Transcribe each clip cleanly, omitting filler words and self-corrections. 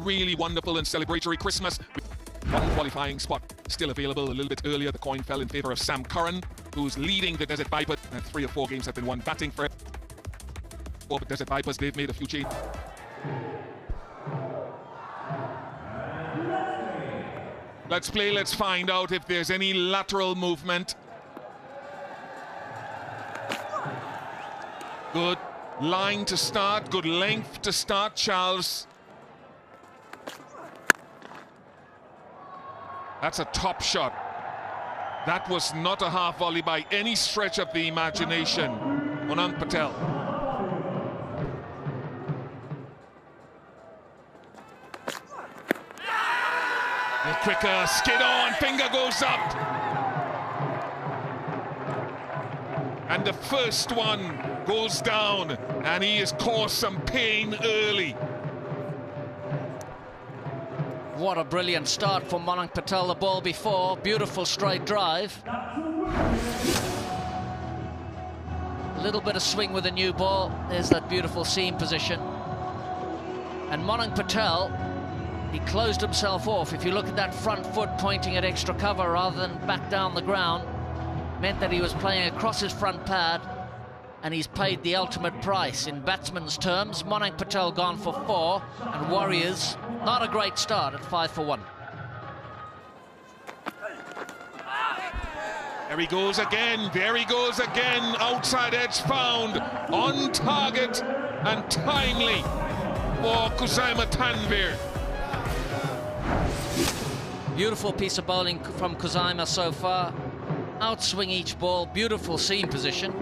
really wonderful and celebratory Christmas. One qualifying spot still available a little bit earlier. The coin fell in favor of Sam Curran, who's leading the Desert Vipers. 3 or 4 games have been won batting for it. But Desert Vipers, they've made a few changes. Let's play, let's find out if there's any lateral movement. Good line to start, good length to start, Charles. That's a top shot. That was not a half volley by any stretch of the imagination. Monang Patel. A quicker skid on, finger goes up. And the first one goes down, and he has caused some pain early. What a brilliant start for Monang Patel. The ball before, beautiful straight drive. A little bit of swing with a new ball. There's that beautiful seam position. And Monang Patel, he closed himself off. If you look at that front foot pointing at extra cover rather than back down the ground, meant that he was playing across his front pad, and he's paid the ultimate price. In batsman's terms, Monang Patel gone for 4, and Warriors, not a great start at 5 for 1. There he goes again, outside edge found, on target and timely for Kusaima Tanvir. Beautiful piece of bowling from Kusaima so far. Outswing each ball, beautiful seam position.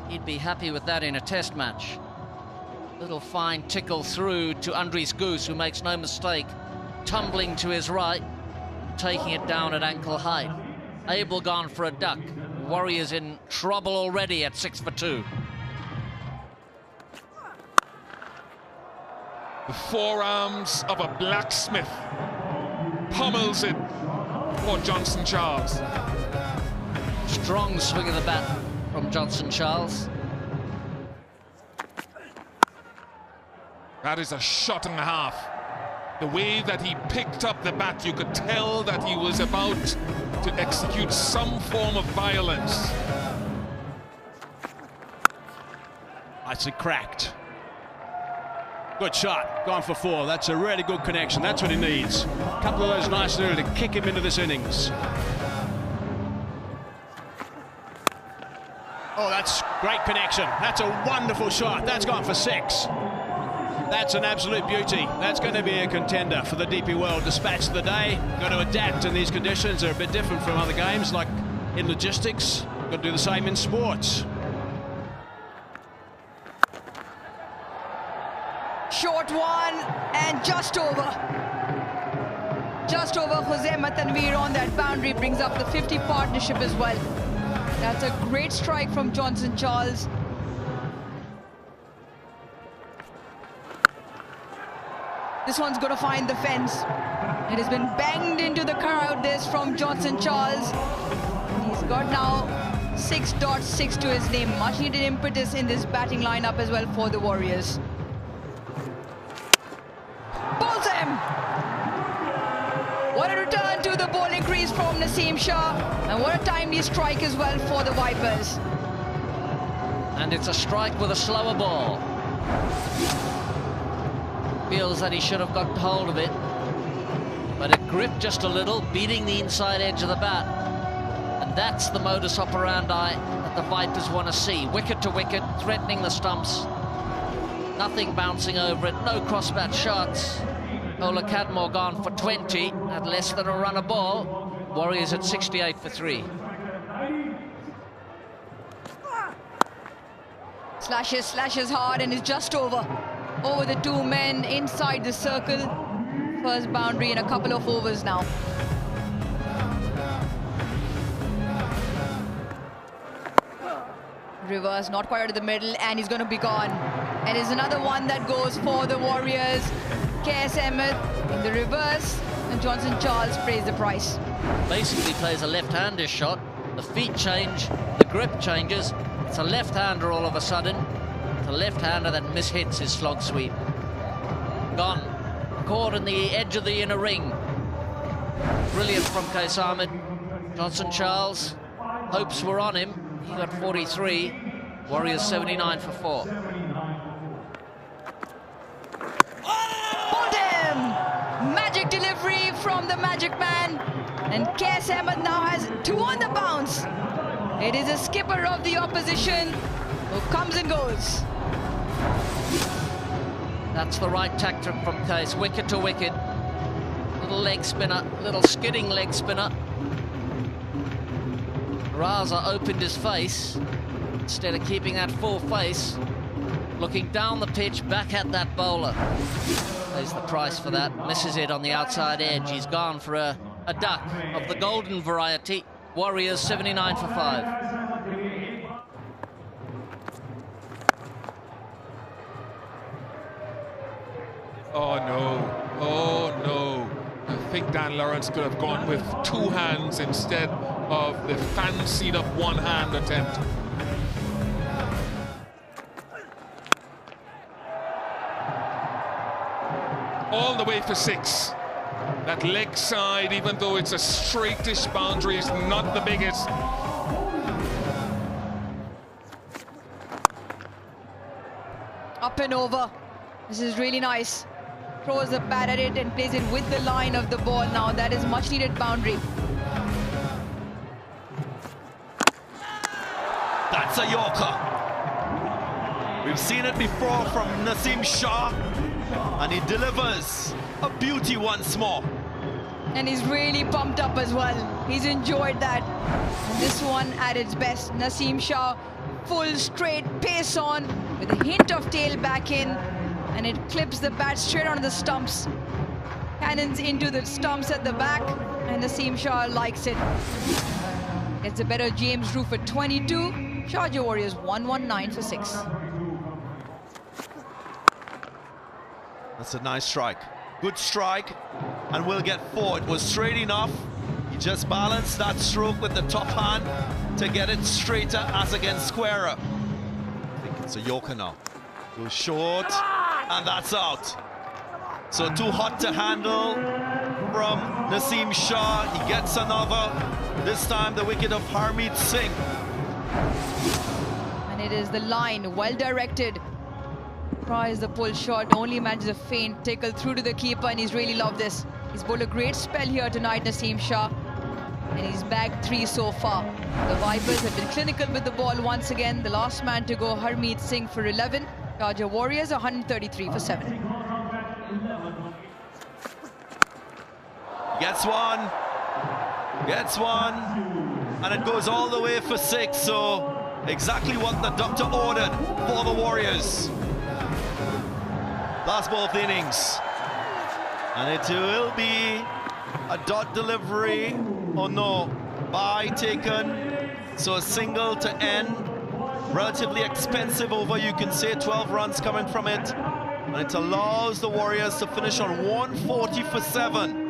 He'd be happy with that in a test match. Little fine tickle through to Andries Goose, who makes no mistake, tumbling to his right, taking it down at ankle height. Abel gone for a duck. Warriors in trouble already at 6 for 2. The forearms of a blacksmith pummels it for Johnson Charles. Strong swing of the bat from Johnson Charles. That is a shot and a half. The way that he picked up the bat, you could tell that he was about to execute some form of violence. Nicely cracked. Good shot, gone for 4. That's a really good connection. That's what he needs. A couple of those nice early to kick him into this innings. Oh, that's great connection. That's a wonderful shot. That's gone for 6. That's an absolute beauty. That's going to be a contender for the DP World Dispatch of the day. Got to adapt in these conditions. They're a bit different from other games, like in logistics. Got to do the same in sports. Short one and just over. Just over. Kusaima Tanvir on that boundary brings up the 50 partnership as well. That's a great strike from Johnson Charles. This one's going to find the fence. It has been banged into the crowd. This from Johnson Charles. He's got now 6.6 to his name. Much needed impetus in this batting lineup as well for the Warriors. Bowls him. What a return to the bowling crease from Naseem Shah, and what a timely strike as well for the Vipers. And it's a strike with a slower ball. Feels that he should have got hold of it, but it gripped just a little, beating the inside edge of the bat. And that's the modus operandi that the Vipers want to see. Wicket to wicket, threatening the stumps. Nothing bouncing over it, no crossbat shots. Ola Cadmore gone for 20 at less than a run a ball. Warriors at 68 for 3. Slashes hard and is just over the 2 men inside the circle. First boundary in a couple of overs now. Reverse, not quite out of the middle, and he's going to be gone. And is another one that goes for the Warriors. KS Ahmed in the reverse, and Johnson Charles pays the price. Basically plays a left-hander shot. The feet change, the grip changes. It's a left-hander all of a sudden. It's a left-hander that mishits his slog sweep. Gone caught in the edge of the inner ring. Brilliant from Qais Ahmed. Johnson Charles, hopes were on him. He got 43. Warriors 79 for 4. Hold him! Magic delivery from the Magic Man. And Qais Ahmed now has 2 on the bounce. It is a skipper of the opposition who comes and goes. That's the right tactic from Qais, wicket to wicket. Little leg spinner, little skidding leg spinner. Raza opened his face instead of keeping that full face, looking down the pitch back at that bowler. There's the price for that. Misses it on the outside edge. He's gone for a duck of the golden variety. Warriors 79 for 5. Oh no, oh no. I think Dan Lawrence could have gone with 2 hands instead of the fancied up 1-hand attempt. All the way for 6. That leg side, even though it's a straightish boundary, is not the biggest. Up and over. This is really nice. Throws the bat at it and plays it with the line of the ball now. That is much needed boundary. That's a Yorker. We've seen it before from Naseem Shah, and he delivers a beauty once more. And he's really pumped up as well. He's enjoyed that. And this one at its best. Naseem Shah, full straight pace on with a hint of tail back in, and it clips the bat straight onto the stumps. Cannons into the stumps at the back, and Naseem Shah likes it. Gets a better James Roof at 22. Sharjah Warriors 119 for 6. That's a nice strike. Good strike, and we'll get 4. It was straight enough. He just balanced that stroke with the top hand to get it straighter as against squarer. I think it's a Yorker now. Goes short, and that's out. So too hot to handle from Naseem Shah. He gets another. This time the wicket of Harmeet Singh. And it is the line, well directed. Tries the pull shot, only manages a feint, tackle through to the keeper, and he's really loved this. He's bowled a great spell here tonight, Naseem Shah, and he's bagged 3 so far. The Vipers have been clinical with the ball once again. The last man to go, Harmeet Singh, for 11. Sharjah Warriors 133 for 7. Gets one, and it goes all the way for 6. So exactly what the doctor ordered for the Warriors. Last ball of the innings, and it will be a dot delivery. Oh no, bye taken, so a single to end. Relatively expensive over, you can say, 12 runs coming from it, and it allows the Warriors to finish on 140 for 7.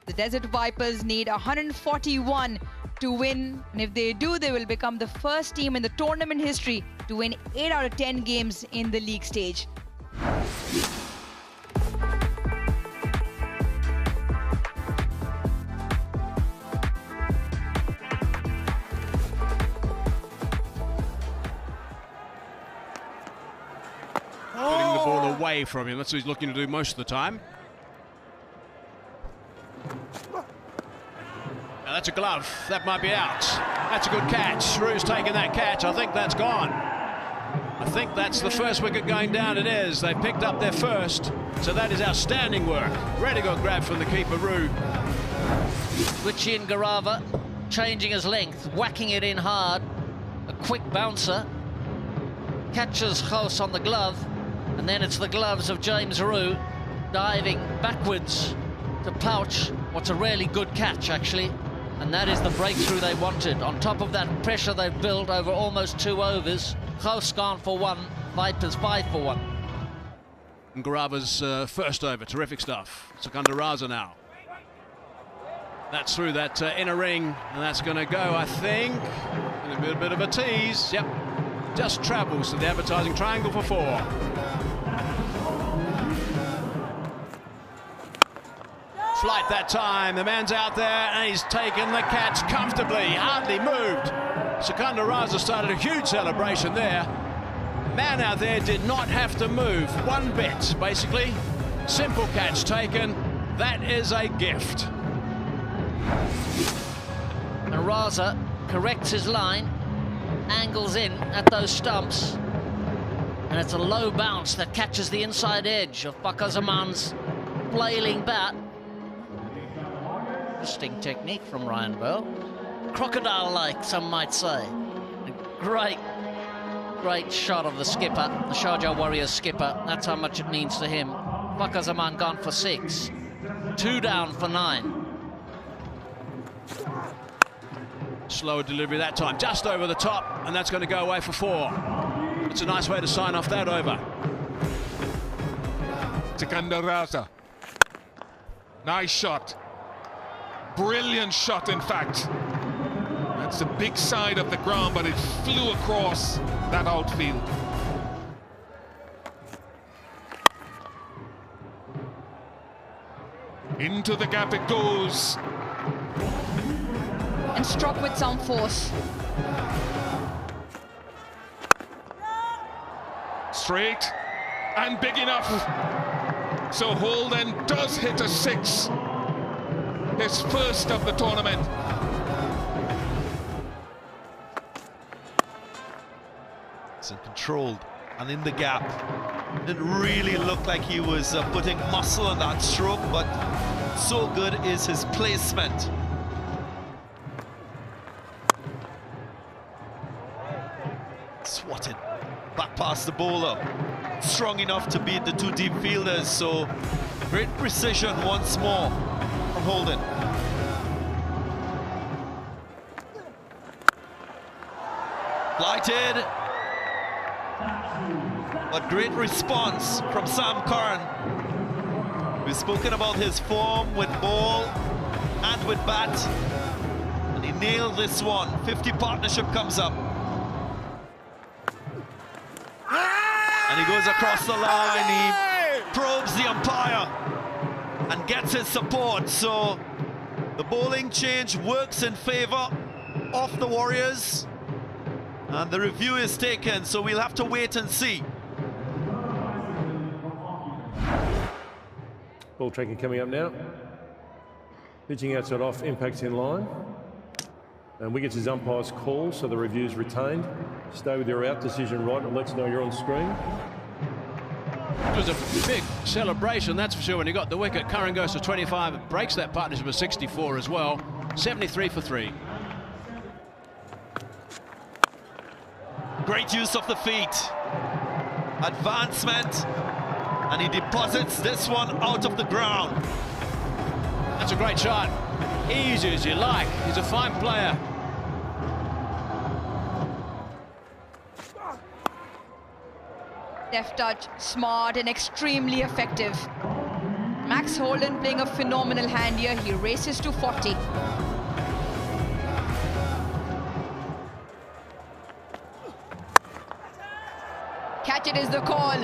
The Desert Vipers need 141 to win, and if they do, they will become the first team in the tournament history to win 8 out of 10 games in the league stage. Putting the ball away from him, that's what he's looking to do most of the time. Now that's a glove, that might be out. That's a good catch. Rue's taking that catch. I think that's gone. I think that's the first wicket going down. It is. They picked up their first, so that is outstanding work. Really good grab from the keeper, Rue. Richie Garava changing his length, whacking it in hard. A quick bouncer. Catches Gous on the glove, and then it's the gloves of James Rue diving backwards to pouch what's a really good catch, actually. And that is the breakthrough they wanted. On top of that pressure they've built over almost 2 overs. Gous gone for 1, Vipers 5 for 1. And Garava's first over, terrific stuff. Sikandar Raza now. That's through that inner ring, and that's going to go, I think. A bit of a tease. Yep, just travels to the advertising triangle for 4. flight that time. The man's out there and he's taken the catch comfortably, hardly moved. Secunda Raza started a huge celebration there. Man out there did not have to move one bit, basically. Simple catch taken. That is a gift. And Raza corrects his line, angles in at those stumps, and it's a low bounce that catches the inside edge of Bakazaman's flailing bat. Interesting technique from Ryan Bell. Crocodile-like, some might say. A great shot of the skipper, the Sharjah Warriors skipper. That's how much it means to him. Bakazaman gone for 6. 2 down for 9. Slower delivery that time, just over the top, and that's going to go away for 4. It's a nice way to sign off that over. Secunda Raza. Nice shot. Brilliant shot, in fact. That's the big side of the ground, but it flew across that outfield. Into the gap it goes. And struck with some force. Straight and big enough. So Holden does hit a 6. His first of the tournament. It's controlled and in the gap. Didn't really look like he was putting muscle on that stroke, but so good is his placement. Swatted back past the bowler. Strong enough to beat the 2 deep fielders, so great precision once more from Holden. Blighted, but great response from Sam Curran. We've spoken about his form with ball and with bat, and he nailed this one. 50 partnership comes up. And he goes across the line, he probes the umpire and gets his support. So the bowling change works in favor of the Warriors. And the review is taken, so we'll have to wait and see. Ball tracking coming up now. Pitching outside off, impacts in line. And wickets is umpire's call, so the review's retained. Stay with your out decision right and let's know you're on screen. It was a big celebration, that's for sure, when he got the wicket. Curran goes to 25, it breaks that partnership of 64 as well. 73 for 3. Great use of the feet. Advancement. And he deposits this one out of the ground. That's a great shot. Easy as you like. He's a fine player. Deft touch, smart and extremely effective. Max Holden playing a phenomenal hand here. He races to 40. Catch it is the call.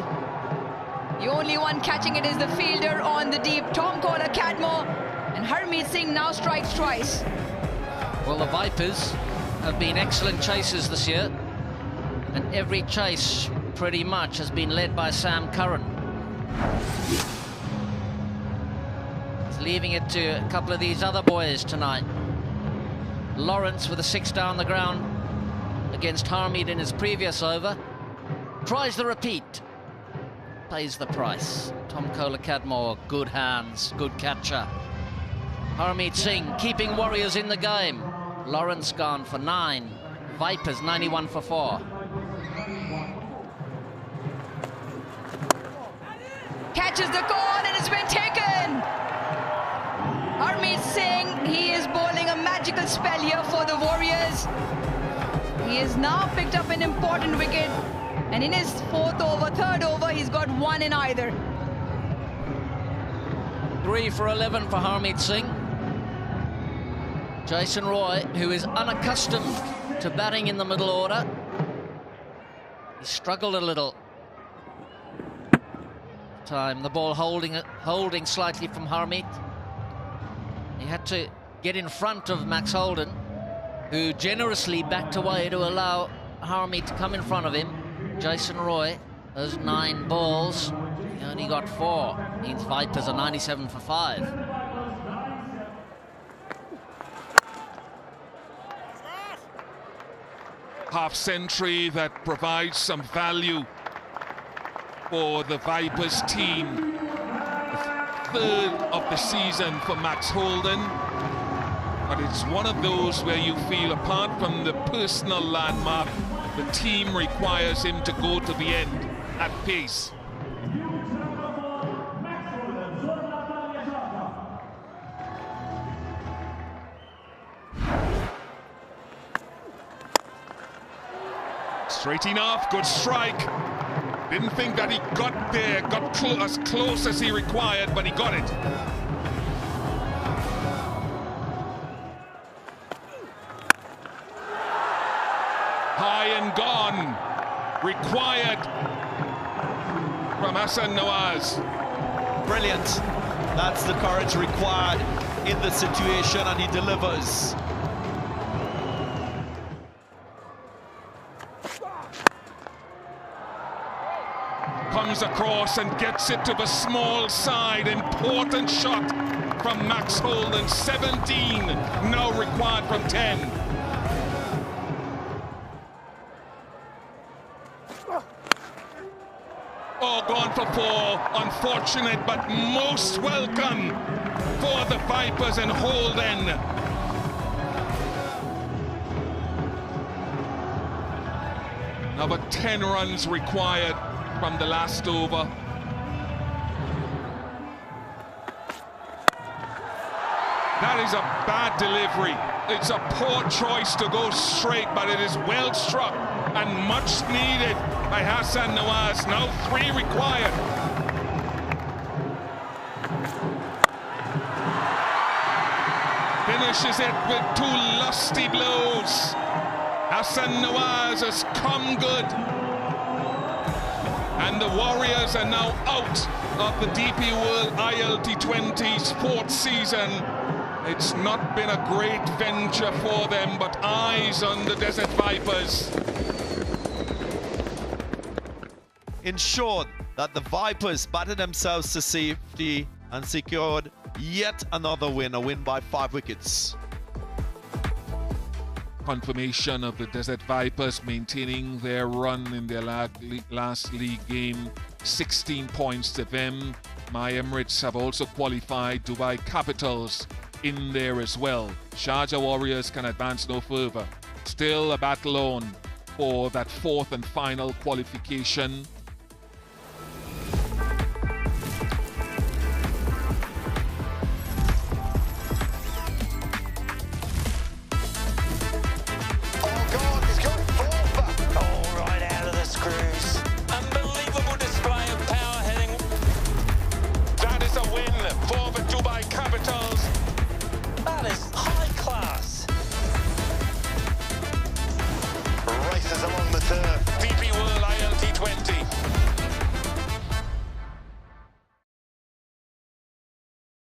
The only one catching it is the fielder on the deep. Tom Kohler Cadmore, and Harmeet Singh now strikes twice. Well, the Vipers have been excellent chasers this year, and every chase pretty much has been led by Sam Curran. He's leaving it to a couple of these other boys tonight. Lawrence with a 6 down the ground against Harmeet in his previous over. Tries the repeat. Pays the price. Tom Kohler Cadmore, good hands, good catcher. Harmeet Singh keeping Warriors in the game. Lawrence gone for 9. Vipers 91 for 4. Catches the call and it's been taken. Harmeet Singh, he is bowling a magical spell here for the Warriors. He has now picked up an important wicket, and in his 4th over, 3rd over, he's got 1 in either. 3 for 11 for Harmeet Singh. Jason Roy, who is unaccustomed to batting in the middle order, he struggled a little. Time the ball holding slightly from Harmeet. He had to get in front of Max Holden, who generously backed away to allow Harmy to come in front of him. Jason Roy, those 9 balls, he only got 4. Means Vipers are 97 for 5. Half century that provides some value for the Vipers team. The 3rd of the season for Max Holden. But it's one of those where you feel, apart from the personal landmark, the team requires him to go to the end at pace. Straight enough, good strike. Didn't think that he got there, got as close as he required, but he got it. High and gone. Required from Hassan Nawaz. Brilliant. That's the courage required in the situation, and he delivers. Comes across and gets it to the small side. Important shot from Max Holden. 17 now required from 10. Oh, gone for 4. Unfortunate, but most welcome for the Vipers and Holden. Another 10 runs required from the last over. That is a bad delivery. It's a poor choice to go straight, but it is well struck and much needed by Hassan Nawaz. Now 3 required. Finishes it with 2 lusty blows. Hassan Nawaz has come good. And the Warriors are now out of the DP World ILT 20's 4th season. It's not been a great venture for them, but eyes on the Desert Vipers. Ensured that the Vipers batted themselves to safety and secured yet another win, a win by 5 wickets. Confirmation of the Desert Vipers maintaining their run in their last league game. 16 points to them. My Emirates have also qualified. Dubai Capitals in there as well. Sharjah Warriors can advance no further. Still a battle on for that 4th and final qualification.